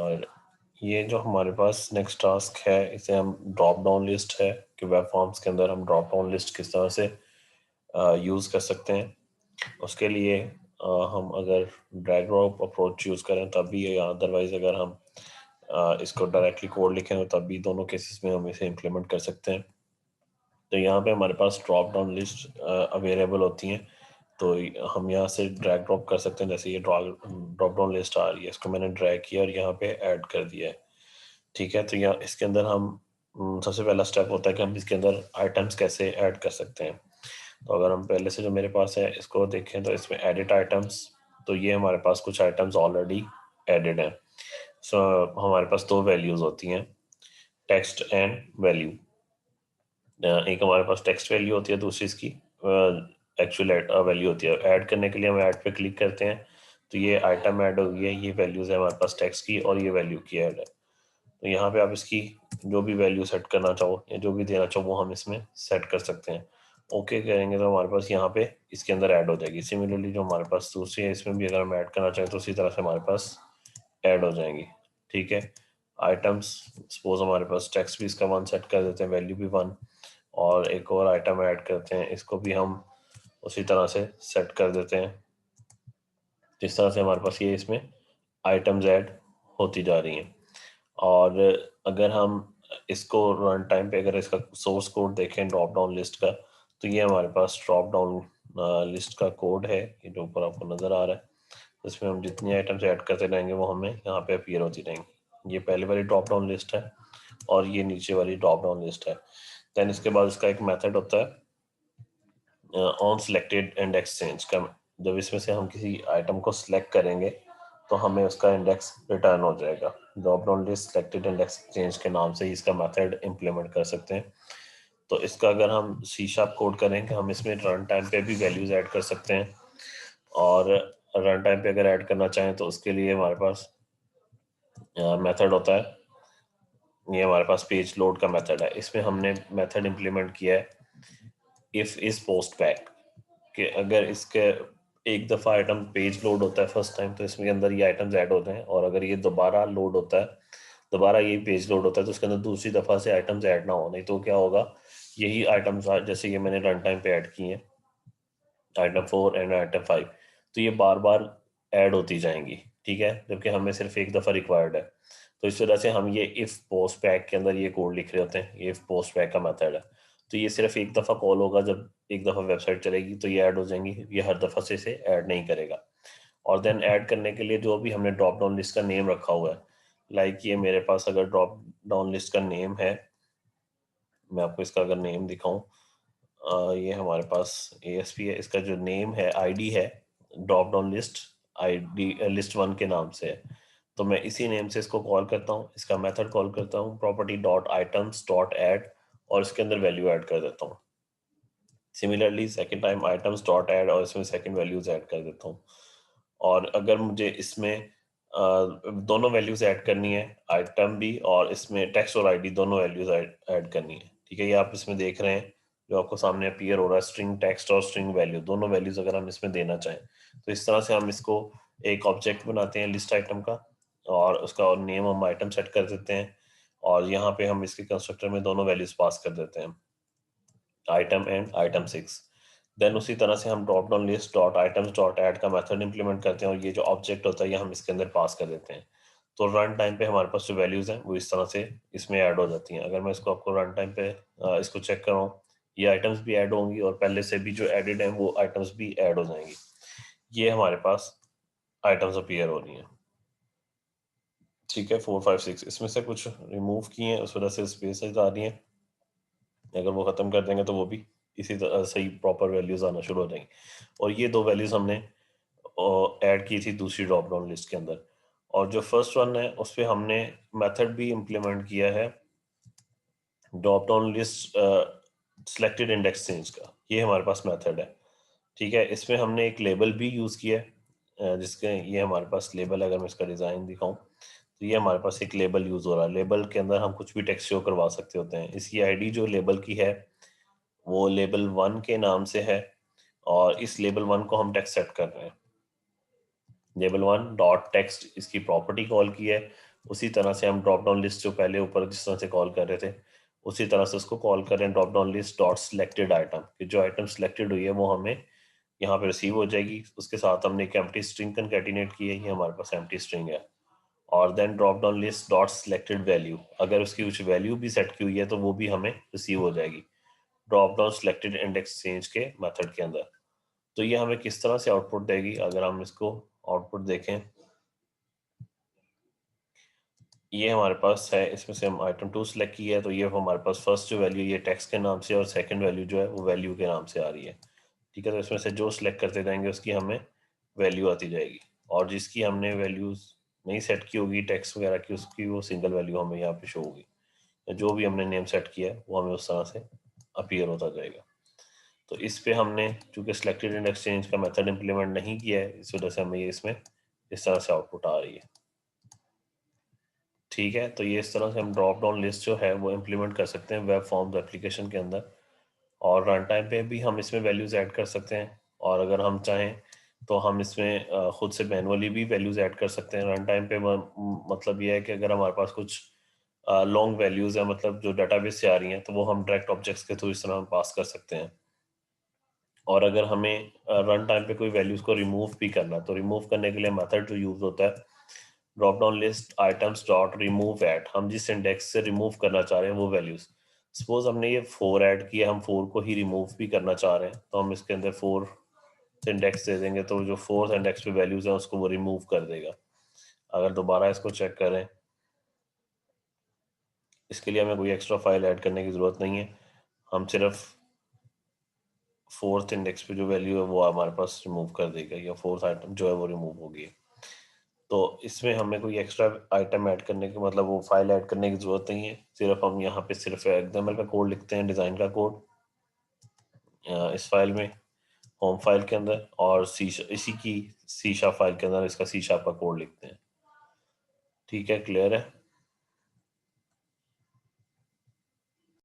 और ये जो हमारे पास नेक्स्ट टास्क है, इसे हम ड्रॉप डाउन लिस्ट है कि वेब फॉर्म्स के अंदर हम ड्रॉप डाउन लिस्ट किस तरह से यूज़ कर सकते हैं। उसके लिए हम अगर ड्रैग ड्रॉप अप्रोच यूज़ करें तब भी, या अदरवाइज अगर हम इसको डायरेक्टली कोड लिखें तो तब भी, दोनों केसेस में हम इसे इम्प्लीमेंट कर सकते हैं। तो यहाँ पे हमारे पास ड्रॉप डाउन लिस्ट अवेलेबल होती हैं, तो हम यहाँ से ड्रैग ड्रॉप कर सकते हैं। जैसे ये ड्रॉप डाउन लिस्ट आ रही है, इसको मैंने ड्रैग किया और यहाँ पे ऐड कर दिया है। ठीक है, तो यहाँ इसके अंदर हम सबसे पहला स्टेप होता है कि हम इसके अंदर आइटम्स कैसे ऐड कर सकते हैं। तो अगर हम पहले से जो मेरे पास है इसको देखें तो इसमें एडिट आइटम्स, तो ये हमारे पास कुछ आइटम्स ऑलरेडी एडिड हैं। सो हमारे पास दो वैल्यूज़ होती हैं, टेक्स्ट एंड वैल्यू। एक हमारे पास टेक्स्ट वैल्यू होती है, दूसरी इसकी एक्चुअल वैल्यू होती है। ऐड करने के लिए हम ऐड पे क्लिक करते हैं तो ये आइटम ऐड हो गई है, ये वैल्यूज़ है हमारे पास टेक्स्ट की और ये वैल्यू की ऐड है। तो यहाँ पे आप इसकी जो भी वैल्यू सेट करना चाहो या जो भी देना चाहो वो हम इसमें सेट कर सकते हैं। ओके करेंगे तो हमारे पास यहाँ पे इसके अंदर ऐड हो जाएगी। सिमिलरली जो हमारे पास दूसरी है, इसमें भी अगर हम ऐड करना चाहें तो उसी तरह से हमारे पास ऐड हो जाएंगी। ठीक है, आइटम्स सपोज हमारे पास टेक्स्ट भी इसका 1 सेट कर देते हैं, वैल्यू भी 1, और एक और आइटम ऐड करते हैं, इसको भी हम उसी तरह से सेट कर देते हैं। जिस तरह से हमारे पास ये इसमें आइटम्स ऐड होती जा रही हैं। और अगर हम इसको रन टाइम पे अगर इसका सोर्स कोड देखें ड्रॉप डाउन लिस्ट का, तो ये हमारे पास ड्रॉप डाउन लिस्ट का कोड है, ये जो ऊपर आपको नज़र आ रहा है। इसमें हम जितनी आइटम्स ऐड करते रहेंगे वो हमें यहाँ पे अपीयर होती रहेंगी। ये पहले वाली ड्रॉप डाउन लिस्ट है और ये नीचे वाली ड्रॉप डाउन लिस्ट है। देन इसके बाद इसका एक मेथड होता है ऑन सिलेक्टेड इंडेक्स चेंज का। जब इसमें से हम किसी आइटम को सिलेक्ट करेंगे तो हमें उसका इंडेक्स रिटर्न हो जाएगा। Drop down list selected index change के नाम से ही इसका मेथड इम्प्लीमेंट कर सकते हैं। तो इसका अगर हम सी शार्प कोड करेंगे, हम इसमें रन टाइम पे भी वैल्यूज ऐड कर सकते हैं, और रन टाइम पे अगर ऐड करना चाहें तो उसके लिए हमारे पास मेथड होता है, ये हमारे पास पेज लोड का मेथड है। इसमें हमने मेथड इम्प्लीमेंट किया है इफ इज पोस्ट बैक, कि अगर इसके एक दफ़ा आइटम पेज लोड होता है फर्स्ट टाइम तो इसमें अंदर ये आइटम्स ऐड होते हैं, और अगर ये दोबारा लोड होता है, दोबारा ये पेज लोड होता है, तो उसके अंदर दूसरी दफ़ा से आइटम्स ऐड ना हो। नहीं तो क्या होगा, यही आइटम्स जैसे ये मैंने रन टाइम पे ऐड किए हैं, आइटम 4 एंड आइटम 5, तो ये बार बार ऐड होती जाएंगी। ठीक है, जबकि हमें सिर्फ एक दफ़ा रिक्वायर्ड है। तो इस वजह से हम ये इफ़ पोस्ट बैक के अंदर ये कोड लिख रहे होते हैं, ये इफ़ पोस्ट बैक का मेथड है। तो ये सिर्फ एक दफ़ा कॉल होगा, जब एक दफ़ा वेबसाइट चलेगी तो ये ऐड हो जाएंगी, ये हर दफ़ा से इसे ऐड नहीं करेगा। और देन ऐड करने के लिए जो भी हमने ड्रॉप डाउन लिस्ट का नेम रखा हुआ है, लाइक ये मेरे पास अगर ड्रॉप डाउन लिस्ट का नेम है, मैं आपको इसका अगर नेम दिखाऊं, ये हमारे पास ASP है, इसका जो नेम है ID है drop down list ID list 1 के नाम से है। तो मैं इसी नेम से इसको कॉल करता हूँ, इसका मेथड कॉल करता हूँ property dot items dot add, और इसके अंदर वैल्यू ऐड कर देता हूँ। Similarly second time items dot add, और इसमें सेकेंड वैल्यूज ऐड कर देता हूँ। और अगर मुझे इसमें दोनों वैल्यूज ऐड करनी है, आइटम भी और इसमें टेक्स्ट और ID दोनों वैल्यूज ऐड करनी है। ठीक है, ये आप इसमें देख रहे हैं जो आपको सामने अपीयर हो रहा है, स्ट्रिंग टेक्स्ट और स्ट्रिंग वैल्यू दोनों वैल्यूज अगर हम इसमें देना चाहें, तो इस तरह से हम इसको एक ऑब्जेक्ट बनाते हैं लिस्ट आइटम का, और उसका नेम हम आइटम सेट कर देते हैं, और यहाँ पे हम इसके कंस्ट्रक्टर में दोनों वैल्यूज पास कर देते हैं, आइटम एंड आइटम 6। देन उसी तरह से हम drop down list dot items dot add का मेथड इंप्लीमेंट करते हैं, और ये जो ऑब्जेक्ट होता है ये हम इसके अंदर पास कर देते हैं। तो रन टाइम पे हमारे पास जो वैल्यूज हैं वो इस तरह से इसमें ऐड हो जाती हैं। अगर मैं इसको आपको रन टाइम पे इसको चेक कराऊँ, ये आइटम्स भी ऐड होंगी और पहले से भी जो एडिड हैं वो आइटम्स भी ऐड हो जाएंगी। ये हमारे पास आइटम्स अपीयर हो रही हैं। ठीक है, 4 5 6 इसमें से कुछ रिमूव किए हैं, उस वजह से स्पेसेस आ रही हैं। अगर वो ख़त्म कर देंगे तो वो भी इसी तरह से ही प्रॉपर वैल्यूज़ आना शुरू हो जाएंगी। और ये दो वैल्यूज़ हमने ऐड की थी दूसरी ड्रॉप डाउन लिस्ट के अंदर, और जो फर्स्ट वन है उस पर हमने मेथड भी इम्प्लीमेंट किया है drop down list selected index change का। ये हमारे पास मेथड है। ठीक है, इसमें हमने एक लेबल भी यूज़ किया है, जिसके ये हमारे पास लेबल, अगर मैं इसका डिज़ाइन दिखाऊं तो ये हमारे पास एक लेबल यूज़ हो रहा है। लेबल के अंदर हम कुछ भी टेक्स्ट शो करवा सकते होते हैं। इसकी ID जो लेबल की है वो लेबल 1 के नाम से है, और इस लेबल 1 को हम टेक्स्ट सेट कर रहे हैं। लेबल 1 डॉट टेक्स्ट इसकी प्रॉपर्टी कॉल की है, उसी तरह से हम ड्रॉप डाउन लिस्ट जो पहले ऊपर जिस तरह से कॉल कर रहे थे उसी तरह से उसको कॉल करें drop down list dot selected item, कि जो आइटम सिलेक्टेड हुई है वो हमें यहाँ पे रिसीव हो जाएगी। उसके साथ हमने एक एम्प्टी स्ट्रिंग कंकैटिनेट की है, ये हमारे पास एम्प्टी स्ट्रिंग है। और then drop down list dot selected value, अगर उसकी कुछ वैल्यू भी सेट की हुई है तो वो भी हमें रिसीव हो जाएगी drop down selected index change के मेथड के अंदर। तो ये हमें किस तरह से आउटपुट देगी, अगर हम इसको आउटपुट देखें, ये हमारे पास है, इसमें से हम आइटम 2 सेलेक्ट की है तो ये हमारे पास फर्स्ट जो वैल्यू ये टेक्स्ट के नाम से और सेकंड वैल्यू जो है वो वैल्यू के नाम से आ रही है। ठीक है, तो इसमें से जो सिलेक्ट करते जाएंगे उसकी हमें वैल्यू आती जाएगी, और जिसकी हमने वैल्यूज नहीं सेट की होगी टेक्स्ट वगैरह की, उसकी वो सिंगल वैल्यू हमें यहाँ पे शो होगी। जो भी हमने नेम सेट किया है वो हमें उस तरह से अपीयर होता जाएगा। तो इस पे हमने चूंकि सिलेक्टेड इंडेक्स चेंज का मेथड इंप्लीमेंट नहीं किया है, इस वजह से हमें ये इसमें इस तरह से आउटपुट आ रही है। ठीक है, तो ये इस तरह से हम ड्रॉप डाउन लिस्ट जो है वो इम्प्लीमेंट कर सकते हैं वेब फॉर्म्स एप्लीकेशन के अंदर। और रन टाइम पे भी हम इसमें वैल्यूज़ ऐड कर सकते हैं, और अगर हम चाहें तो हम इसमें खुद से मैनुअली भी वैल्यूज़ ऐड कर सकते हैं रन टाइम पे। मतलब ये है कि अगर हमारे पास कुछ लॉन्ग वैल्यूज़ है, मतलब जो डाटाबेस से आ रही हैं, तो वो हम डायरेक्ट ऑब्जेक्ट्स के थ्रू इस तरह हम पास कर सकते हैं। और अगर हमें रन टाइम पे कोई वैल्यूज़ को रिमूव भी करना, तो रिमूव करने के लिए मेथड जो यूज़ होता है drop down list items dot remove at, हम जिस इंडेक्स से रिमूव करना चाह रहे हैं वो वैल्यूज़, सपोज हमने ये 4 ऐड किया, हम 4 को ही रिमूव भी करना चाह रहे हैं, तो हम इसके अंदर 4 इंडेक्स दे देंगे, तो जो 4th इंडेक्स पे वैल्यूज़ हैं उसको वो रिमूव कर देगा। अगर दोबारा इसको चेक करें, इसके लिए हमें कोई एक्स्ट्रा फाइल ऐड करने की ज़रूरत नहीं है, हम सिर्फ 4th इंडेक्स पे जो वैल्यू है वो हमारे पास रिमूव कर देगा, या 4th आइटम जो है वो रिमूव होगी। तो इसमें हमें कोई एक्स्ट्रा आइटम ऐड करने की, मतलब वो फाइल ऐड करने की ज़रूरत नहीं है, सिर्फ हम यहाँ पे सिर्फ XML का कोड लिखते हैं, डिज़ाइन का कोड इस फाइल में होम फाइल के अंदर, और इसी की सी शार्प फाइल के अंदर इसका सी शार्प का कोड लिखते हैं। ठीक है, क्लियर है।